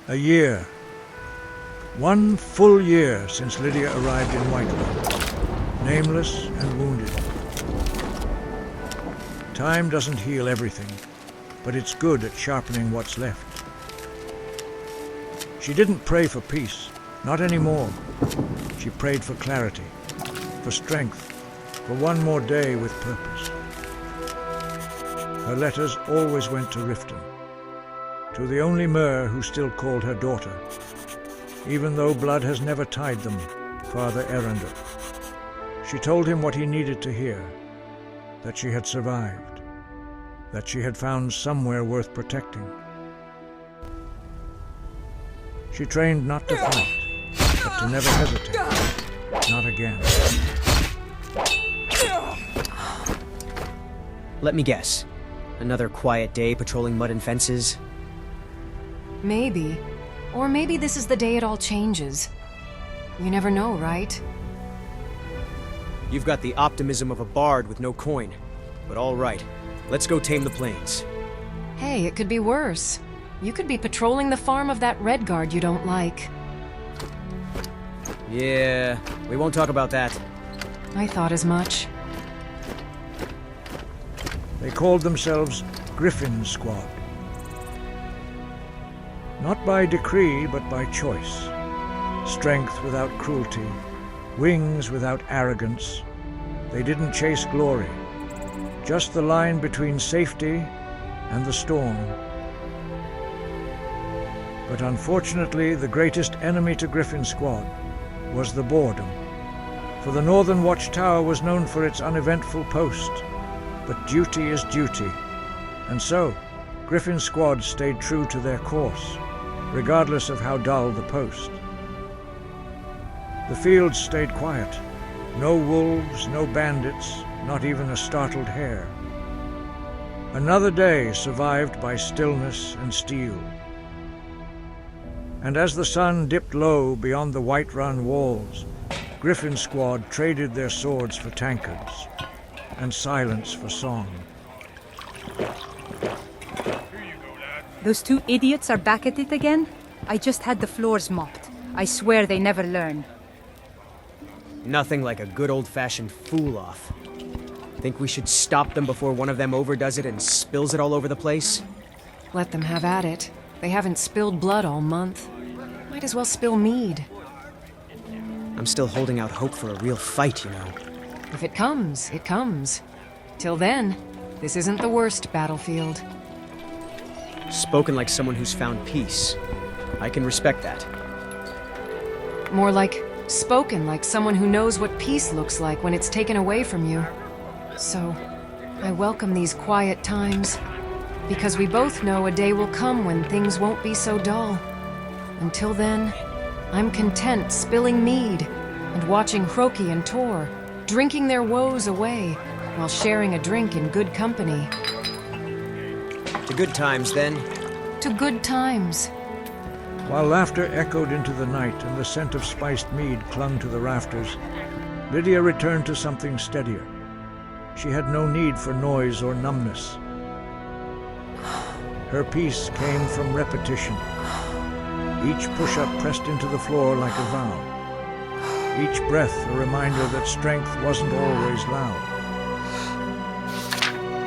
A year. 1 full year since Lydia arrived in Whiterun, nameless and wounded. Time doesn't heal everything, but it's good at sharpening what's left. She didn't pray for peace, not anymore. She prayed for clarity, for strength, for one more day with purpose. Her letters always went to Riften, to the only Mer who still called her daughter, even though blood has never tied them, Father Erendel. She told him what he needed to hear, that she had survived, that she had found somewhere worth protecting. She trained not to fight, but to never hesitate, not again. Let me guess. Another quiet day patrolling mud and fences? Maybe. Or maybe this is the day it all changes. You never know, right? You've got the optimism of a bard with no coin. But all right, let's go tame the plains. Hey, it could be worse. You could be patrolling the farm of that Redguard you don't like. Yeah, we won't talk about that. I thought as much. They called themselves Griffin Squad. Not by decree, but by choice. Strength without cruelty, wings without arrogance. They didn't chase glory, just the line between safety and the storm. But unfortunately, the greatest enemy to Griffin Squad was the boredom. For the Northern Watchtower was known for its uneventful post, but duty is duty, and so Griffin Squad stayed true to their course, regardless of how dull the post. The fields stayed quiet. No wolves, no bandits, not even a startled hare. Another day survived by stillness and steel. And as the sun dipped low beyond the Whiterun walls, Griffin Squad traded their swords for tankards, and silence for song. Those two idiots are back at it again? I just had the floors mopped. I swear they never learn. Nothing like a good old-fashioned fool-off. Think we should stop them before one of them overdoes it and spills it all over the place? Let them have at it. They haven't spilled blood all month. Might as well spill mead. I'm still holding out hope for a real fight, you know. If it comes, it comes. Till then, this isn't the worst battlefield. Spoken like someone who's found peace. I can respect that. More like spoken like someone who knows what peace looks like when it's taken away from you. So, I welcome these quiet times, because we both know a day will come when things won't be so dull. Until then, I'm content spilling mead and watching Hroki and Tor drinking their woes away while sharing a drink in good company. To good times, then. To good times. While laughter echoed into the night and the scent of spiced mead clung to the rafters, Lydia returned to something steadier. She had no need for noise or numbness. Her peace came from repetition. Each push-up pressed into the floor like a vow. Each breath a reminder that strength wasn't always loud.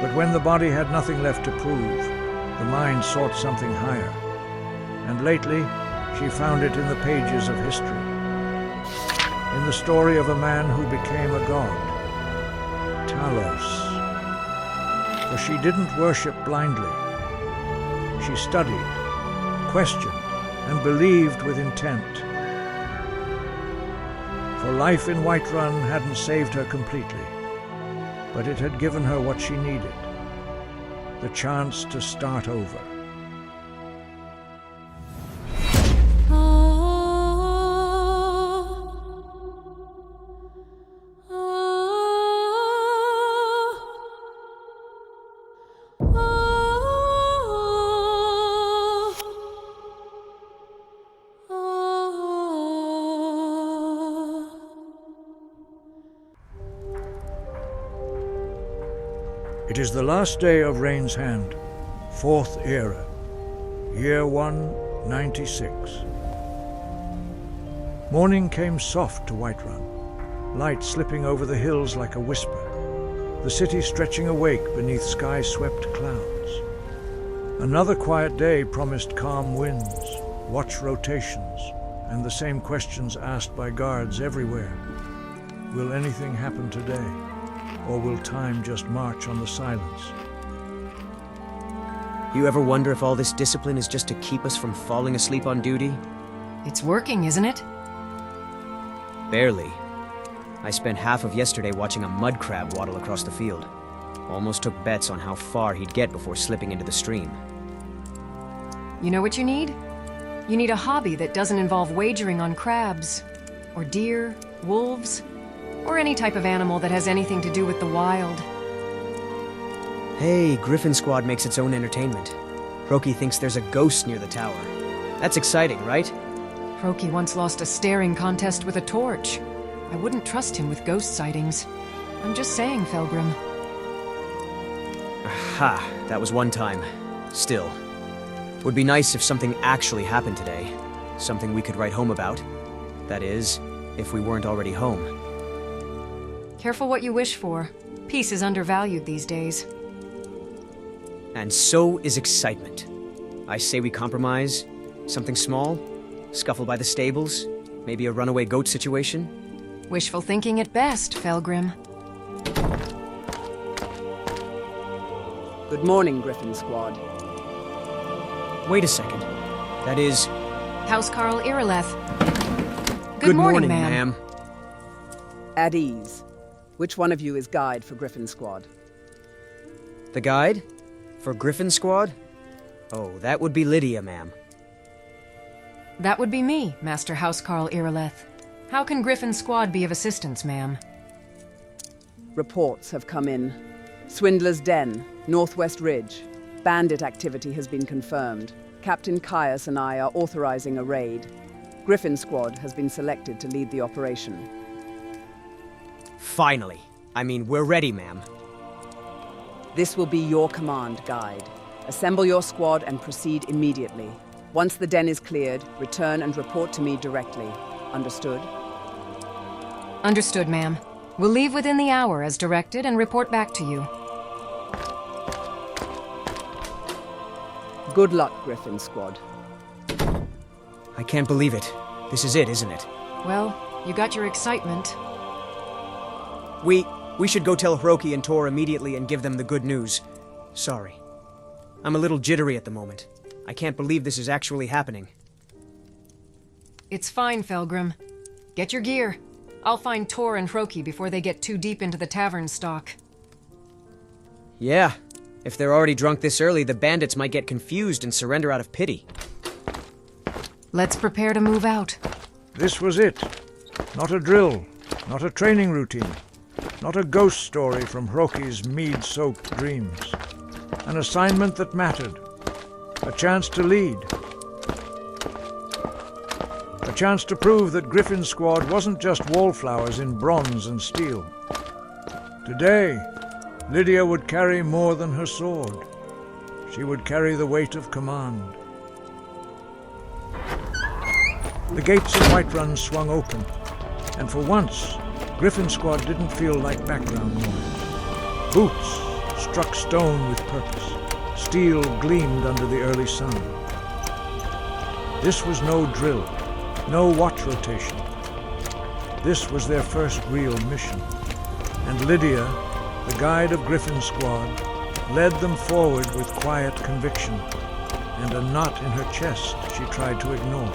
But when the body had nothing left to prove, the mind sought something higher. And lately, she found it in the pages of history. In the story of a man who became a god. Talos. For she didn't worship blindly. She studied, questioned, and believed with intent. For life in Whiterun hadn't saved her completely, but it had given her what she needed, the chance to start over. It is the last day of Rain's Hand, 4th Era, Year 1 96. Morning came soft to Whiterun, light slipping over the hills like a whisper, the city stretching awake beneath sky-swept clouds. Another quiet day promised calm winds, watch rotations, and the same questions asked by guards everywhere. Will anything happen today, or will time just march on the silence? You ever wonder if all this discipline is just to keep us from falling asleep on duty? It's working, isn't it? Barely. I spent half of yesterday watching a mud crab waddle across the field. Almost took bets on how far he'd get before slipping into the stream. You know what you need? You need a hobby that doesn't involve wagering on crabs, or deer, wolves, or any type of animal that has anything to do with the wild. Hey, Griffin Squad makes its own entertainment. Roki thinks there's a ghost near the tower. That's exciting, right? Roki once lost a staring contest with a torch. I wouldn't trust him with ghost sightings. I'm just saying, Felgrim. Ha, that was one time. Still. Would be nice if something actually happened today. Something we could write home about. That is, if we weren't already home. Careful what you wish for. Peace is undervalued these days. And so is excitement. I say we compromise. Something small. Scuffle by the stables. Maybe a runaway goat situation. Wishful thinking at best, Felgrim. Good morning, Griffin Squad. Wait a second. That is... Housecarl Irileth. Good morning, ma'am. At ease. Which one of you is guide for Griffin Squad? The guide? For Griffin Squad? Oh, that would be Lydia, ma'am. That would be me, Master Housecarl Irileth. How can Griffin Squad be of assistance, ma'am? Reports have come in. Swindler's Den, Northwest Ridge. Bandit activity has been confirmed. Captain Caius and I are authorizing a raid. Griffin Squad has been selected to lead the operation. Finally. I mean, we're ready, ma'am. This will be your command, guide. Assemble your squad and proceed immediately. Once the den is cleared, return and report to me directly. Understood? Understood, ma'am. We'll leave within the hour as directed and report back to you. Good luck, Griffin Squad. I can't believe it. This is it, isn't it? Well, you got your excitement. We should go tell Roki and Tor immediately and give them the good news. Sorry. I'm a little jittery at the moment. I can't believe this is actually happening. It's fine, Felgrim. Get your gear. I'll find Tor and Roki before they get too deep into the tavern stock. Yeah. If they're already drunk this early, the bandits might get confused and surrender out of pity. Let's prepare to move out. This was it. Not a drill, not a training routine, not a ghost story from Roki's mead-soaked dreams. An assignment that mattered. A chance to lead. A chance to prove that Griffin Squad wasn't just wallflowers in bronze and steel. Today, Lydia would carry more than her sword. She would carry the weight of command. The gates of Whiterun swung open, and for once, Griffin Squad didn't feel like background noise. Boots struck stone with purpose. Steel gleamed under the early sun. This was no drill, no watch rotation. This was their first real mission. And Lydia, the guide of Griffin Squad, led them forward with quiet conviction, and a knot in her chest she tried to ignore.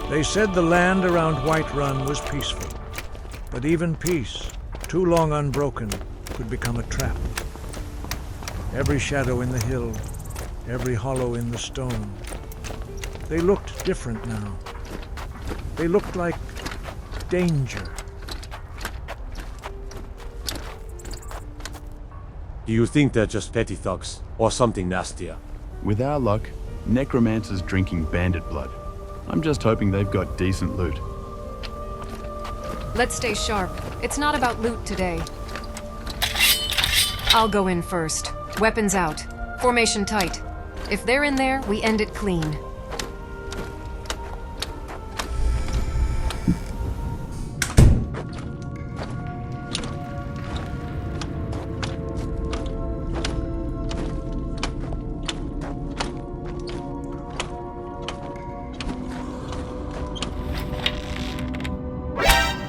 They said the land around Whiterun was peaceful, but even peace, too long unbroken, could become a trap. Every shadow in the hill, every hollow in the stone. They looked different now. They looked like danger. Do you think they're just petty thugs, or something nastier? With our luck, necromancers drinking bandit blood. I'm just hoping they've got decent loot. Let's stay sharp. It's not about loot today. I'll go in first. Weapons out. Formation tight. If they're in there, we end it clean.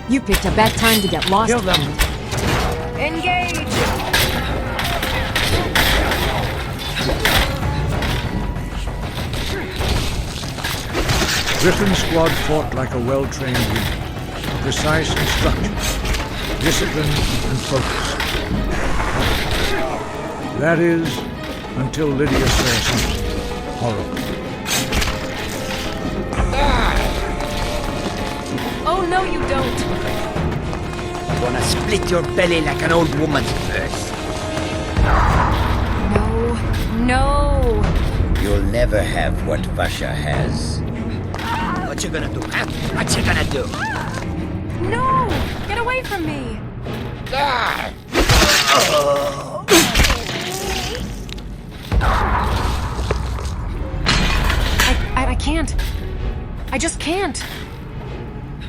You picked a bad time to get lost. Kill them! Engage! Griffin Squad fought like a well-trained unit. Precise instructions, discipline and focus. That is, until Lydia saw something horrible. Oh, no, you don't! I'm gonna split your belly like an old woman's purse. No, no! You'll never have what Vasha has. What you gonna do, huh? What you gonna do? No! Get away from me! I can't. I just can't.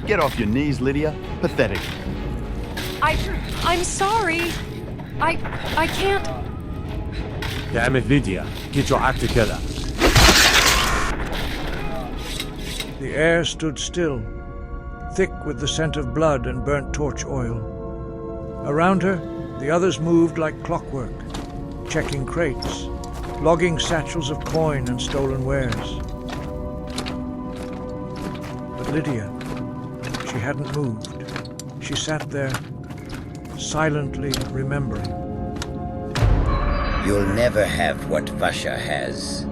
Get off your knees, Lydia. Pathetic. I'm sorry. I can't. Damn it, Lydia. Get your act together. The air stood still, thick with the scent of blood and burnt torch oil. Around her, the others moved like clockwork, checking crates, logging satchels of coin and stolen wares. But Lydia, she hadn't moved. She sat there, silently remembering. You'll never have what Vasha has.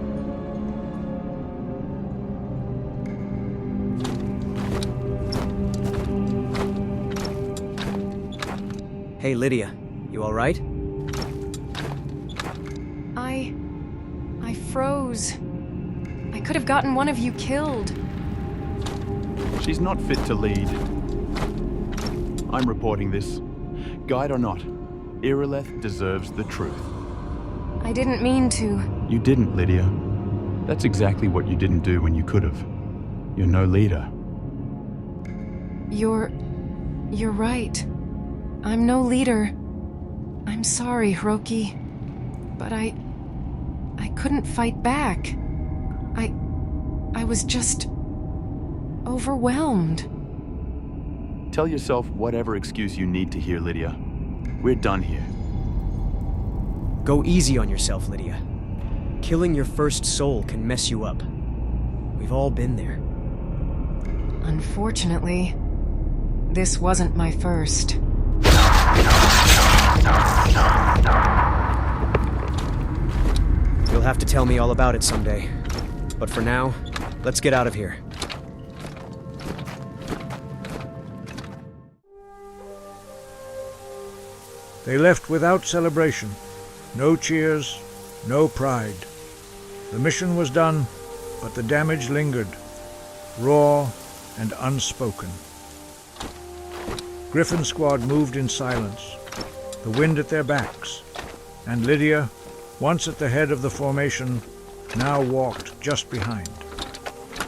Hey, Lydia, you all right? I froze. I could have gotten one of you killed. She's not fit to lead. I'm reporting this. Guide or not, Irileth deserves the truth. I didn't mean to. You didn't, Lydia. That's exactly what you didn't do when you could have. You're no leader. You're right. I'm no leader. I'm sorry, Hiroki. But I couldn't fight back. I was just overwhelmed. Tell yourself whatever excuse you need to hear, Lydia. We're done here. Go easy on yourself, Lydia. Killing your first soul can mess you up. We've all been there. Unfortunately, this wasn't my first. You'll have to tell me all about it someday. But for now, let's get out of here. They left without celebration. No cheers, no pride. The mission was done, but the damage lingered, raw and unspoken. Griffin Squad moved in silence, the wind at their backs, and Lydia, once at the head of the formation, now walked just behind,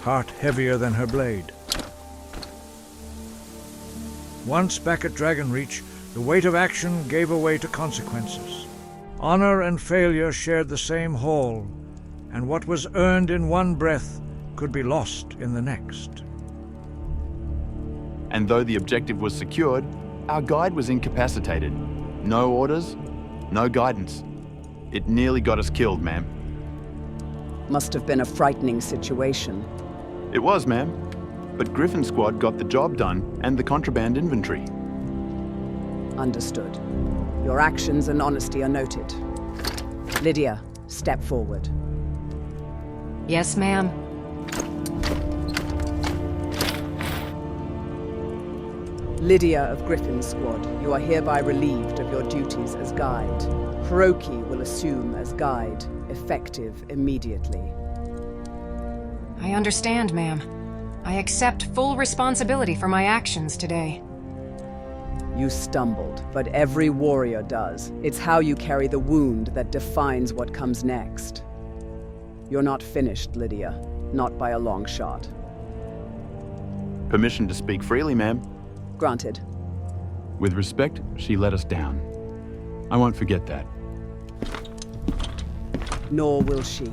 heart heavier than her blade. Once back at Dragonreach, the weight of action gave way to consequences. Honor and failure shared the same hall, and what was earned in one breath could be lost in the next. And though the objective was secured, our guide was incapacitated. No orders, no guidance. It nearly got us killed, ma'am. Must have been a frightening situation. It was, ma'am. But Griffin Squad got the job done and the contraband inventory. Understood. Your actions and honesty are noted. Lydia, step forward. Yes, ma'am. Lydia of Griffin Squad, you are hereby relieved of your duties as guide. Hiroki will assume as guide, effective immediately. I understand, ma'am. I accept full responsibility for my actions today. You stumbled, but every warrior does. It's how you carry the wound that defines what comes next. You're not finished, Lydia. Not by a long shot. Permission to speak freely, ma'am. Granted. With respect, she let us down. I won't forget that. Nor will she.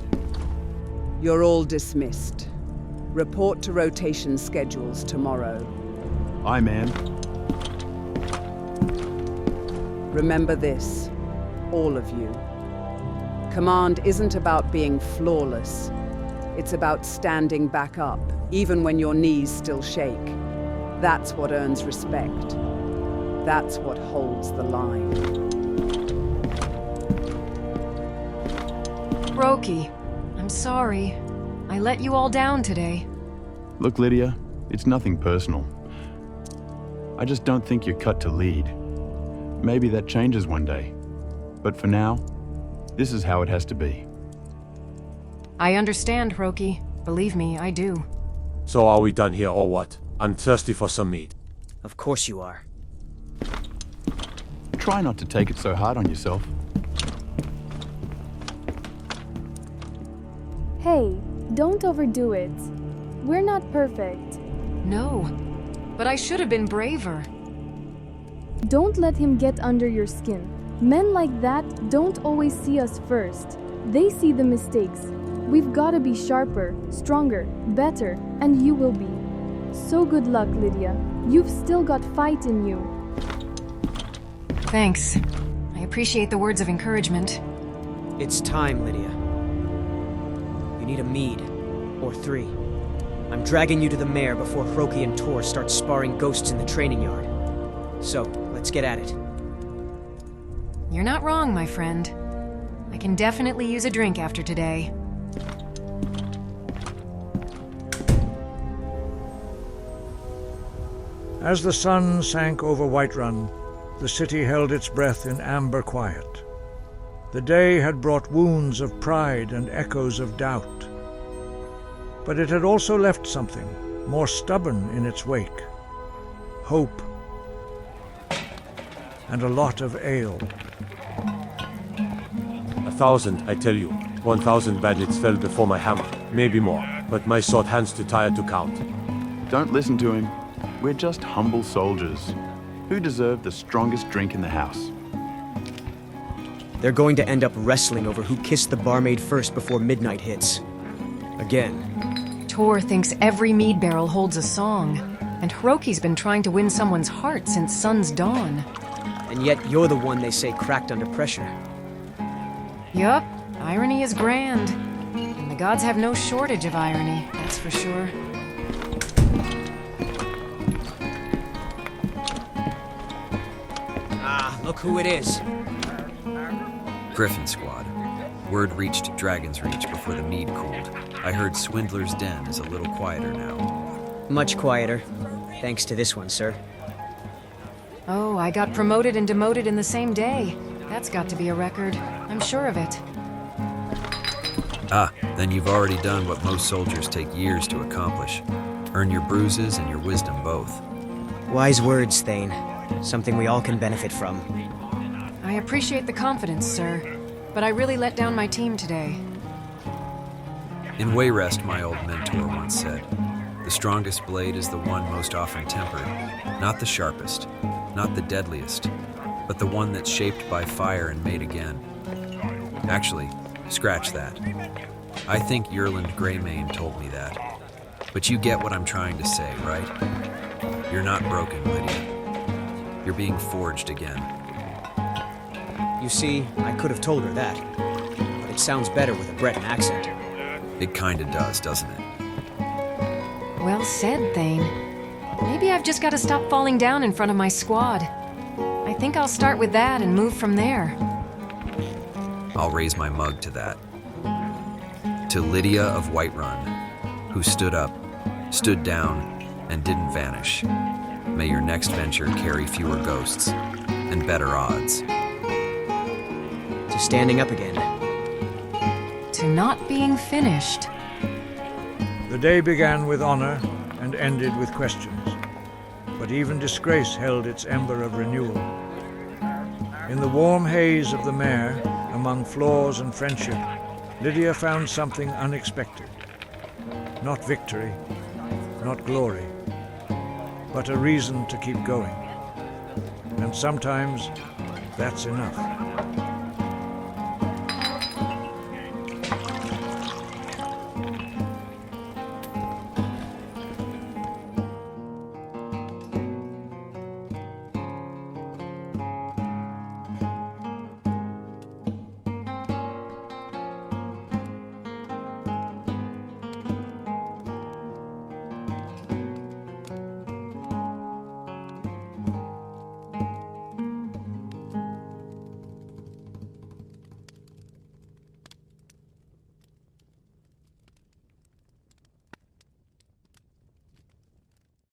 You're all dismissed. Report to rotation schedules tomorrow. Aye, ma'am. Remember this, all of you. Command isn't about being flawless. It's about standing back up, even when your knees still shake. That's what earns respect. That's what holds the line. Roki, I'm sorry. I let you all down today. Look, Lydia, it's nothing personal. I just don't think you're cut to lead. Maybe that changes one day. But for now, this is how it has to be. I understand, Roki. Believe me, I do. So are we done here or what? I'm thirsty for some meat. Of course you are. Try not to take it so hard on yourself. Hey, don't overdo it. We're not perfect. No, but I should have been braver. Don't let him get under your skin. Men like that don't always see us first. They see the mistakes. We've gotta be sharper, stronger, better, and you will be. So good luck, Lydia. You've still got fight in you. Thanks. I appreciate the words of encouragement. It's time, Lydia. You need a mead. Or 3. I'm dragging you to the mare before Hroki and Tor start sparring ghosts in the training yard. So, let's get at it. You're not wrong, my friend. I can definitely use a drink after today. As the sun sank over Whiterun, the city held its breath in amber quiet. The day had brought wounds of pride and echoes of doubt. But it had also left something more stubborn in its wake. Hope. And a lot of ale. 1,000, I tell you. 1,000 bandits fell before my hammer. Maybe more, but my sword hand's too tired to count. Don't listen to him. We're just humble soldiers who deserve the strongest drink in the house. They're going to end up wrestling over who kissed the barmaid first before midnight hits. Again. Tor thinks every mead barrel holds a song, and Hroki's been trying to win someone's heart since sun's dawn. And yet you're the one they say cracked under pressure. Yup, irony is grand. And the gods have no shortage of irony, that's for sure. Ah, look who it is. Griffin Squad. Word reached Dragon's Reach before the mead cooled. I heard Swindler's Den is a little quieter now. Much quieter. Thanks to this one, sir. Oh, I got promoted and demoted in the same day. That's got to be a record. I'm sure of it. Ah, then you've already done what most soldiers take years to accomplish. Earn your bruises and your wisdom both. Wise words, Thane. Something we all can benefit from. I appreciate the confidence, sir. But I really let down my team today. In Wayrest, my old mentor once said, the strongest blade is the one most often tempered, not the sharpest, not the deadliest, but the one that's shaped by fire and made again. Actually, scratch that. I think Yerland Greymane told me that. But you get what I'm trying to say, right? You're not broken, Lydia. You're being forged again. You see, I could have told her that. But it sounds better with a Breton accent. It kinda does, doesn't it? Well said, Thane. Maybe I've just got to stop falling down in front of my squad. I think I'll start with that and move from there. I'll raise my mug to that. To Lydia of Whiterun, who stood up, stood down, and didn't vanish. May your next venture carry fewer ghosts and better odds. To standing up again. To not being finished. The day began with honor and ended with questions. But even disgrace held its ember of renewal. In the warm haze of the mare, among flaws and friendship, Lydia found something unexpected. Not victory, not glory, but a reason to keep going. And sometimes that's enough.